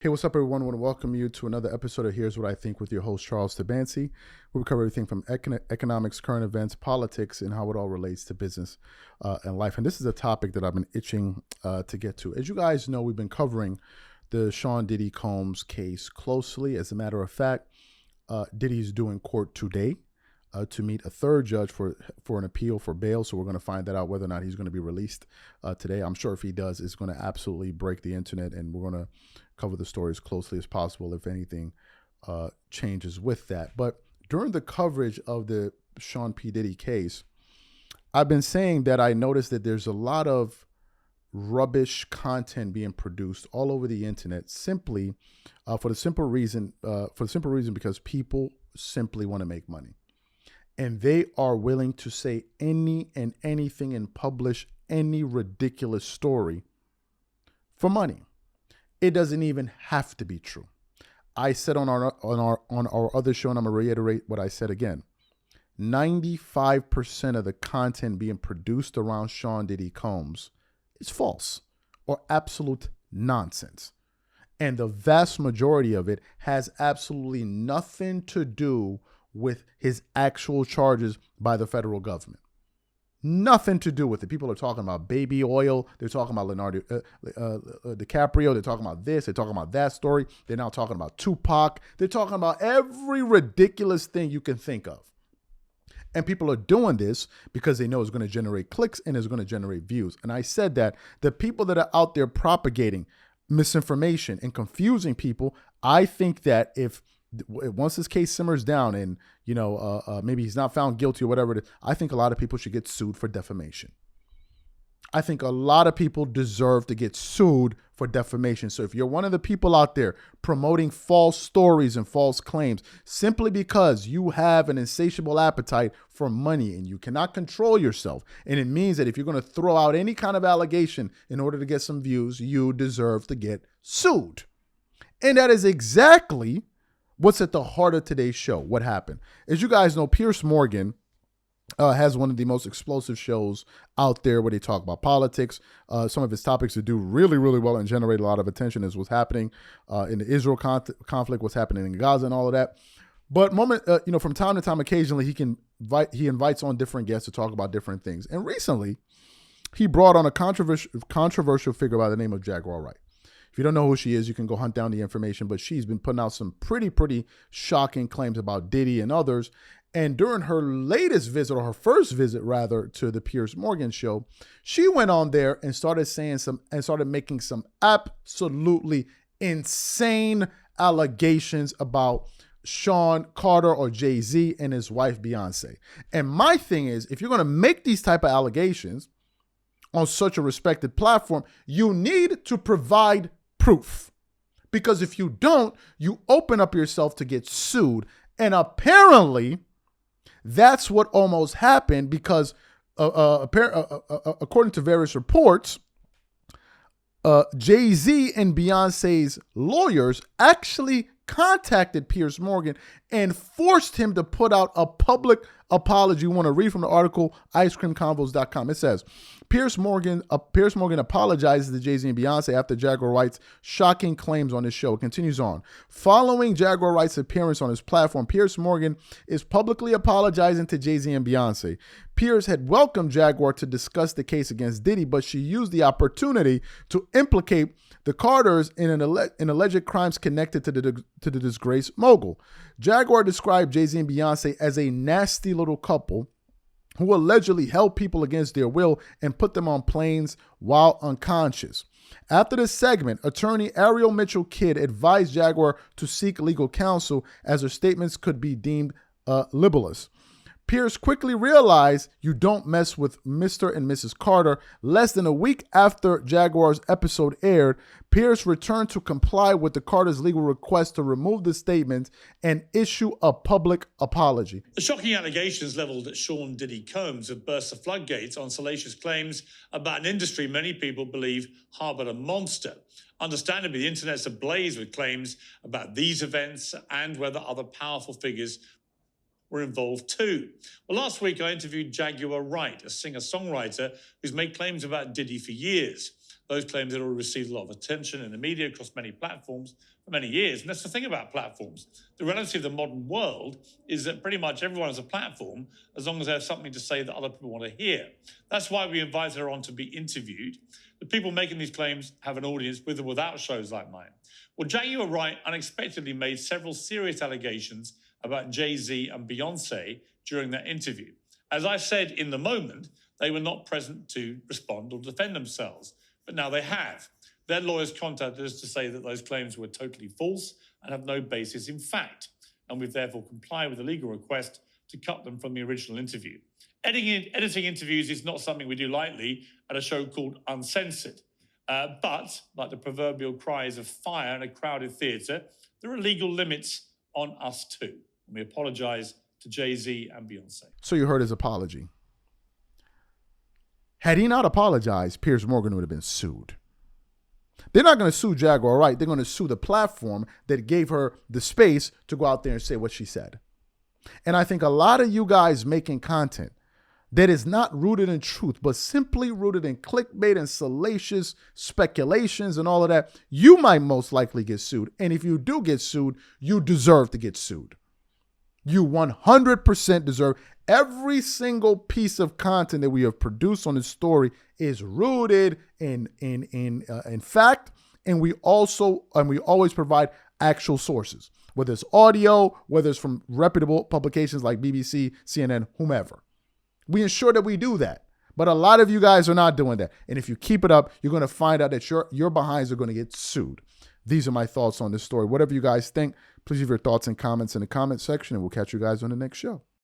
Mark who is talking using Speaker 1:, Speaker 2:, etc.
Speaker 1: Hey, what's up, everyone? I want to welcome you to another episode of Here's What I Think with your host, Charles Tabansi, where we cover everything from economics, current events, politics, and how it all relates to business and life. And this is a topic that I've been itching to get to. As you guys know, we've been covering the Sean Diddy Combs case closely. As a matter of fact, Diddy's due in court today to meet a third judge for an appeal for bail. So we're going to find that out whether or not he's going to be released today. I'm sure if he does, it's going to absolutely break the internet, and we're going to cover the story as closely as possible if anything changes with that. But during the coverage of the Sean P. Diddy case, I've been saying that I noticed that there's a lot of rubbish content being produced all over the internet simply for the simple reason because people simply want to make money. And they are willing to say any and anything and publish any ridiculous story for money. It doesn't even have to be true. I said on our other show, and I'm gonna reiterate what I said again. 95% of the content being produced around Sean Diddy Combs is false or absolute nonsense. And the vast majority of it has absolutely nothing to do with his actual charges by the federal government. Nothing to do with it. People are talking about baby oil. They're talking about Leonardo DiCaprio. They're talking about this. They're talking about that story. They're now talking about Tupac. They're talking about every ridiculous thing you can think of. And people are doing this because they know it's going to generate clicks and it's going to generate views. And I said that the people that are out there propagating misinformation and confusing people, I think that once this case simmers down and, maybe he's not found guilty or whatever it is, I think a lot of people should get sued for defamation. I think a lot of people deserve to get sued for defamation. So if you're one of the people out there promoting false stories and false claims simply because you have an insatiable appetite for money and you cannot control yourself, and it means that if you're going to throw out any kind of allegation in order to get some views, you deserve to get sued. And that is exactly what's at the heart of today's show. What happened? As you guys know, Piers Morgan has one of the most explosive shows out there where they talk about politics. Some of his topics that do really, really well and generate a lot of attention is what's happening in the Israel conflict, what's happening in Gaza and all of that. But from time to time, occasionally he invites on different guests to talk about different things. And recently, he brought on a controversial figure by the name of Jaguar Wright. If you don't know who she is, you can go hunt down the information, but she's been putting out some pretty shocking claims about Diddy and others. And during her latest visit, or her first visit rather, to the Piers Morgan show, she went on there and started making some absolutely insane allegations about Sean Carter or Jay-Z and his wife Beyonce. And my thing is, if you're going to make these type of allegations on such a respected platform, you need to provide proof. Because if you don't, you open up yourself to get sued. And apparently, that's what almost happened because according to various reports, Jay-Z and Beyonce's lawyers actually contacted Piers Morgan and forced him to put out a public apology. You want to read from the article, icecreamconvos.com. It says, Piers Morgan apologizes to Jay-Z and Beyonce after Jaguar Wright's shocking claims on his show. It continues on. Following Jaguar Wright's appearance on his platform, Piers Morgan is publicly apologizing to Jay-Z and Beyonce. Piers had welcomed Jaguar to discuss the case against Diddy, but she used the opportunity to implicate the Carters in alleged crimes connected to the disgraced mogul. Jaguar described Jay-Z and Beyonce as a nasty little couple who allegedly held people against their will and put them on planes while unconscious. After the segment, attorney Ariel Mitchell Kidd advised Jaguar to seek legal counsel as her statements could be deemed libelous. Piers quickly realized you don't mess with Mr. and Mrs. Carter. Less than a week after Jaguar's episode aired, Piers returned to comply with the Carters' legal request to remove the statement and issue a public apology.
Speaker 2: The shocking allegations levelled at Sean Diddy Combs have burst the floodgates on salacious claims about an industry many people believe harboured a monster. Understandably, the internet's ablaze with claims about these events and whether other powerful figures were involved too. Well, last week I interviewed Jaguar Wright, a singer-songwriter who's made claims about Diddy for years. Those claims had already received a lot of attention in the media across many platforms for many years. And that's the thing about platforms. The reality of the modern world is that pretty much everyone has a platform as long as they have something to say that other people want to hear. That's why we invited her on to be interviewed. The people making these claims have an audience with or without shows like mine. Well, Jack, you were right, unexpectedly made several serious allegations about Jay-Z and Beyonce during that interview. As I said in the moment, they were not present to respond or defend themselves. But now they have. Their lawyers contacted us to say that those claims were totally false and have no basis in fact. And we've therefore complied with the legal request to cut them from the original interview. Editing interviews is not something we do lightly at a show called Uncensored. But, like the proverbial cries of fire in a crowded theatre, there are legal limits on us too. And we apologise to Jay-Z and Beyonce.
Speaker 1: So you heard his apology. Had he not apologized, Piers Morgan would have been sued. They're not going to sue Jaguar Wright. They're going to sue the platform that gave her the space to go out there and say what she said. And I think a lot of you guys making content that is not rooted in truth, but simply rooted in clickbait and salacious speculations and all of that, you might most likely get sued. And if you do get sued, you deserve to get sued. You 100% deserve. Every single piece of content that we have produced on this story is rooted in fact, and we always provide actual sources, whether it's audio, whether it's from reputable publications like BBC, CNN, whomever. We ensure that we do that. But a lot of you guys are not doing that. And if you keep it up, you're going to find out that your behinds are going to get sued. These are my thoughts on this story. Whatever you guys think, please leave your thoughts and comments in the comment section, and we'll catch you guys on the next show.